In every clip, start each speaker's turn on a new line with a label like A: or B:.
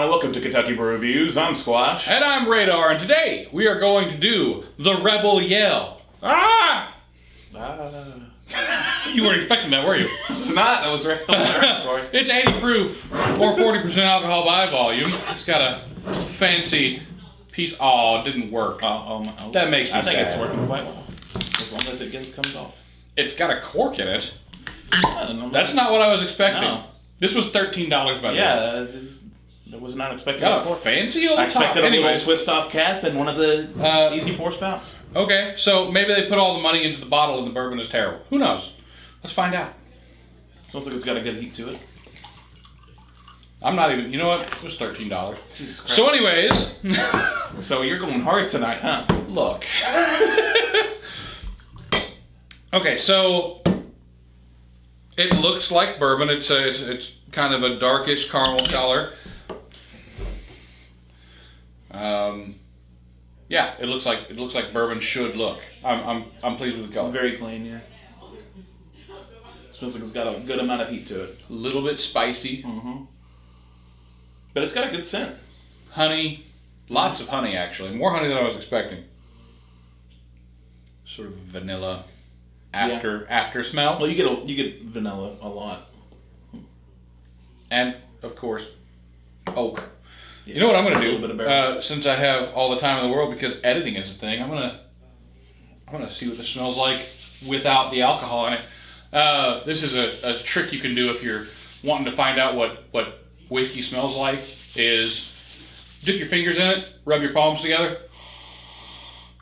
A: everyone, and welcome to Kentucky Brew Reviews. I'm Squash.
B: And I'm Radar, and today we are going to do the Rebel Yell. Ah! You weren't expecting that, were you?
A: It's not. That was right.
B: It's 80 proof, or 40% alcohol by volume. It's got a fancy piece. Oh, it didn't work. That makes me sad.
A: I think it's working quite well, as long as it comes off.
B: It's got a cork in it. That's not what I was expecting. No. This was $13 by the way.
A: Yeah, I was not expecting
B: got a fancy old top.
A: I expected a little twist off cap and one of the easy pour spouts.
B: Okay, so maybe they put all the money into the bottle and the bourbon is terrible. Who knows? Let's find out.
A: Smells like it's got a good heat to it.
B: I'm not even, you know what? It was $13. So anyways.
A: So you're going hard tonight, huh?
B: Look. Okay, so it looks like bourbon. It's kind of a darkish caramel color. Yeah, it looks like bourbon should look. I'm pleased with the color.
A: Very clean, yeah. Smells like it's got a good amount of heat to it.
B: A little bit spicy.
A: Mm-hmm. But it's got a good scent.
B: Honey, lots of honey actually. More honey than I was expecting. Sort of vanilla after smell.
A: Well, you get vanilla a lot.
B: And of course, oak. Yeah, you know what I'm going to do? Since I have all the time in the world, because editing is a thing, I'm gonna see what this smells like without the alcohol in it. This is a trick you can do if you're wanting to find out what whiskey smells like. Is dip your fingers in it, rub your palms together.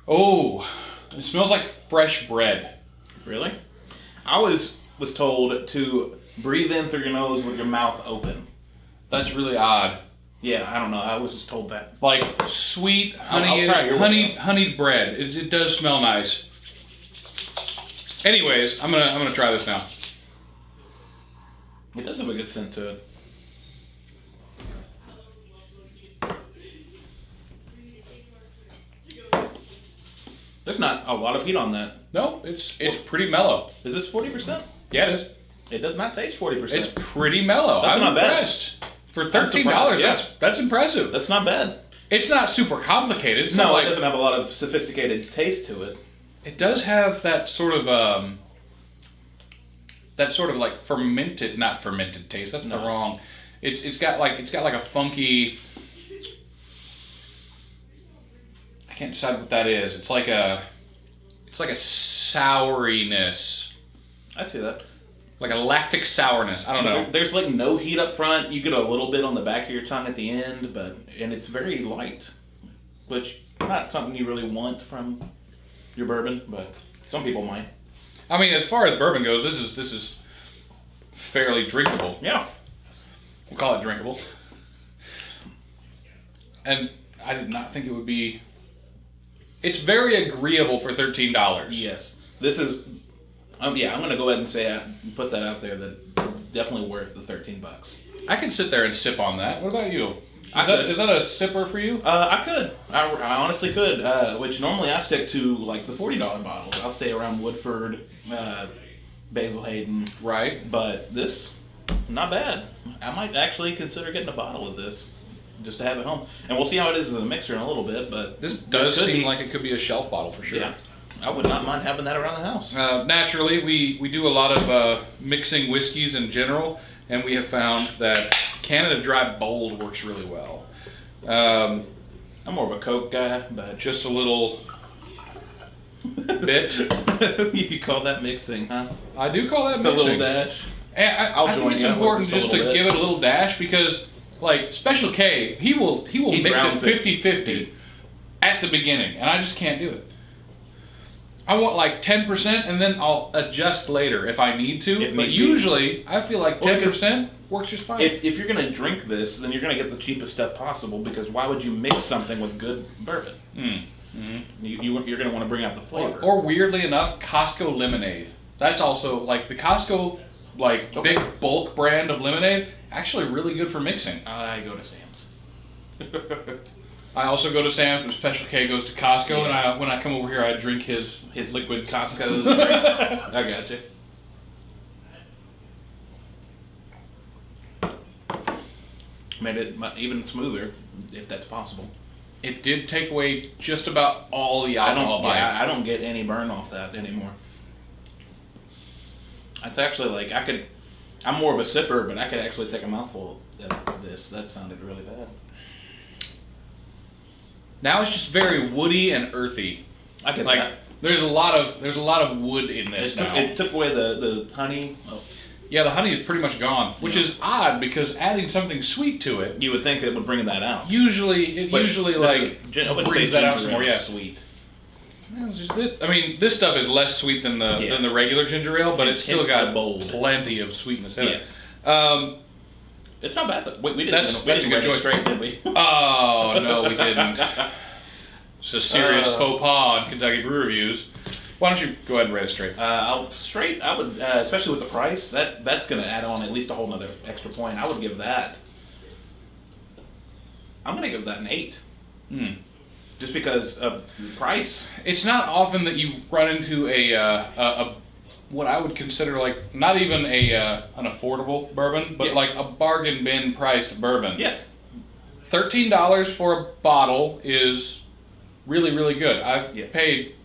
B: Oh, it smells like fresh bread.
A: Really? I was told to breathe in through your nose with your mouth open.
B: That's really odd.
A: Yeah, I don't know. I was just told that.
B: Like sweet honeyed bread. It does smell nice. Anyways, I'm gonna try this now.
A: It does have a good scent to it. There's not a lot of heat on that.
B: No, it's pretty mellow.
A: Is this 40%?
B: Yeah, it is.
A: It does not taste 40%.
B: It's pretty mellow.
A: That's not
B: impressed.
A: Bad.
B: For $13, that's impressive.
A: That's not bad.
B: It's not super complicated. It's
A: no,
B: not like,
A: it doesn't have a lot of sophisticated taste to it.
B: It does have that sort of like fermented, not fermented taste. That's not wrong. It's got like a funky. I can't decide what that is. It's like a souriness.
A: I see that.
B: Like a lactic sourness. I don't know.
A: There's like no heat up front. You get a little bit on the back of your tongue at the end, and it's very light, which not something you really want from your bourbon, but some people might.
B: I mean, as far as bourbon goes, this is fairly drinkable.
A: Yeah.
B: We'll call it drinkable. And I did not think it would be. It's very agreeable for $13.
A: Yes. This is. I'm going to go ahead and say put that out there that definitely worth the $13.
B: I could sit there and sip on that. What about you? Is that a sipper for you?
A: I could. I honestly could. Which normally I stick to like the $40 bottles. I'll stay around Woodford, Basil Hayden.
B: Right.
A: But this, not bad. I might actually consider getting a bottle of this just to have at home. And we'll see how it is as a mixer in a little bit. But
B: this does seem like it could be a shelf bottle for sure.
A: Yeah. I would not mind having that around the house.
B: Naturally, we do a lot of mixing whiskeys in general, and we have found that Canada Dry Bold works really well.
A: I'm more of a Coke guy, but
B: just a little bit.
A: You call that mixing, huh?
B: I do call that
A: just
B: mixing.
A: A little dash.
B: And I think it's important just to give it a little dash because, like, Special K, he will mix it 50-50 at the beginning, and I just can't do it. I want like 10%, and then I'll adjust later if I need to. But usually, I feel like 10% works just fine.
A: If you're going to drink this, then you're going to get the cheapest stuff possible, because why would you mix something with good bourbon? Mm-hmm. You're going to want to bring out the flavor.
B: Or weirdly enough, Costco lemonade. That's also, like, the Costco big bulk brand of lemonade, actually really good for mixing.
A: I go to Sam's.
B: I also go to Sam's, but Special K goes to Costco, yeah. And when I come over here, I drink his liquid
A: Costco drinks. I got you. made it even smoother, if that's possible.
B: It did take away just about all the alcohol by it.
A: I don't get any burn off that anymore. It's actually like I'm more of a sipper, but I could actually take a mouthful of this. That sounded really bad.
B: Now it's just very woody and earthy.
A: I get
B: like
A: that.
B: there's a lot of wood in this now.
A: It took away the honey. Oh.
B: Yeah, the honey is pretty much gone, which is odd because adding something sweet to it.
A: You would think it would bring that out.
B: Usually brings that out some more. Yeah,
A: sweet.
B: I mean, this stuff is less sweet than the regular ginger ale, but it's still got plenty of sweetness in it.
A: It's not bad though. We didn't.
B: That's a good choice,
A: straight, did we?
B: Oh no, we didn't. It's a serious faux pas on Kentucky Brew Reviews. Why don't you go ahead and rate it straight?
A: I would, especially with the price, that's going to add on at least a whole nother extra point. I would give that. I'm going to give that an 8. Just because of the price.
B: It's not often that you run into a what I would consider like not even an affordable bourbon, but like a bargain bin priced bourbon.
A: Yes.
B: $13 for a bottle is really, really good. I've paid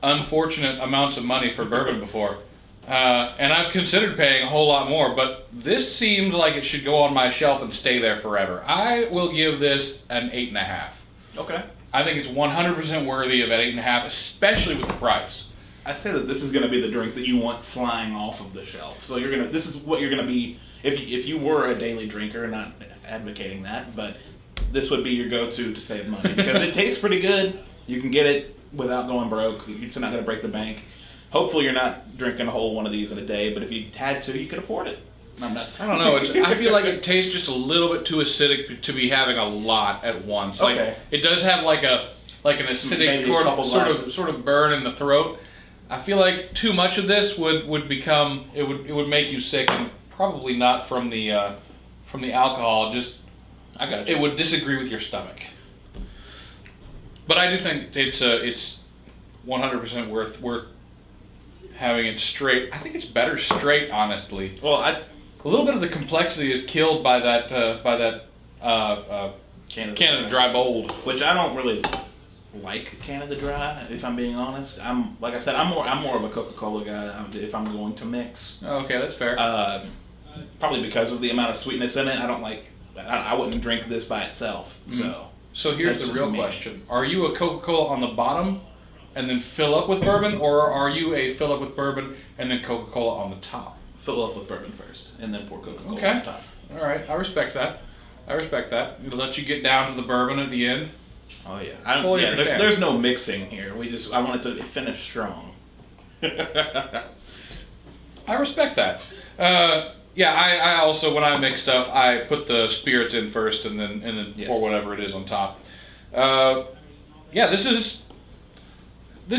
B: unfortunate amounts of money for bourbon before, and I've considered paying a whole lot more, but this seems like it should go on my shelf and stay there forever. I will give this an 8.5.
A: Okay.
B: I think it's 100% worthy of an 8.5, especially with the price.
A: I say that this is going to be the drink that you want flying off of the shelf. So this is what you're going to be if you were a daily drinker. Not advocating that, but this would be your go-to to save money because it tastes pretty good. You can get it without going broke. It's not going to break the bank. Hopefully, you're not drinking a whole one of these in a day. But if you had to, you could afford it. I'm not.
B: I don't know. I feel like it tastes just a little bit too acidic to be having a lot at once. Like it does have like an acidic sort of burn in the throat. I feel like too much of this would make you sick, and probably not from the alcohol. Just it would disagree with your stomach. But I do think it's 100% worth having it straight. I think it's better straight, honestly.
A: Well,
B: a little bit of the complexity is killed by that Canada Dry Bold,
A: which I don't really like Canada Dry, if I'm being honest. Like I said, I'm more of a Coca-Cola guy if I'm going to mix.
B: Okay, that's fair.
A: Probably because of the amount of sweetness in it. I wouldn't drink this by itself.
B: So here's the real question: are you a Coca-Cola on the bottom and then fill up with bourbon, or are you a fill up with bourbon and then Coca-Cola on the top?
A: Fill up with bourbon first, and then pour Coca-Cola
B: on
A: the top.
B: All right, I respect that. It'll let you get down to the bourbon at the end.
A: Oh yeah, there's no mixing here. I want it to finish strong.
B: I respect that. I also, when I mix stuff, I put the spirits in first and then pour whatever it is on top. This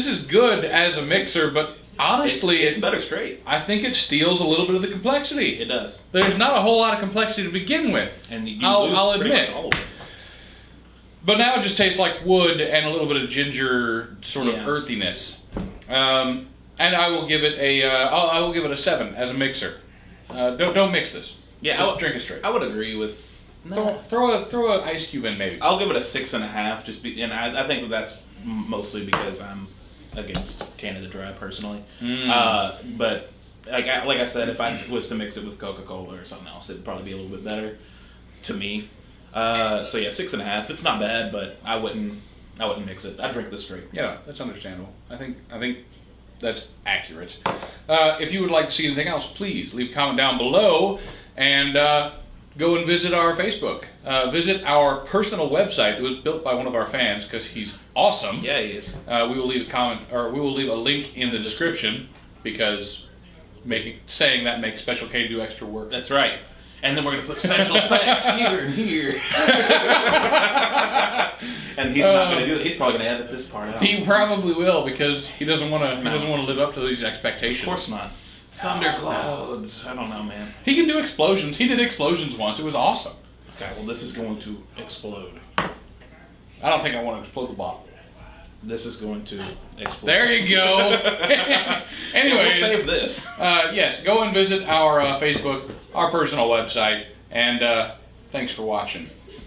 B: is good as a mixer, but honestly,
A: it's better straight.
B: I think it steals a little bit of the complexity.
A: It does.
B: There's not a whole lot of complexity to begin with,
A: and
B: I'll admit. All of it. But now it just tastes like wood and a little bit of ginger, sort of earthiness. And I will give it a 7 as a mixer. Don't mix this.
A: Yeah,
B: just drink it straight.
A: I would agree with.
B: Throw an ice cube in maybe.
A: I'll give it a 6.5. And I think that's mostly because I'm against Canada Dry personally. But like I said, if I was to mix it with Coca-Cola or something else, it'd probably be a little bit better to me. 6.5. It's not bad, but I wouldn't mix it. I'd drink this straight.
B: Yeah, that's understandable. I think that's accurate. If you would like to see anything else, please leave a comment down below and go and visit our Facebook. Visit our personal website that was built by one of our fans because he's awesome.
A: Yeah, he is.
B: We will leave a comment, or we will leave a link in the description because saying that makes Special K do extra work.
A: That's right. And then we're going to put special effects here and here. And he's not going to do it. He's probably going to edit this part out.
B: He probably will because he doesn't want to. He doesn't want to live up to these expectations.
A: Of course not. Thunderclouds. I don't know, man.
B: He can do explosions. He did explosions once. It was awesome.
A: Okay, well, this is going to explode.
B: I don't think I want to explode the bottle.
A: This is going to explode.
B: There you go. Anyways,
A: we'll save this.
B: Yes, go and visit our Facebook, our personal website, and Thanks for watching.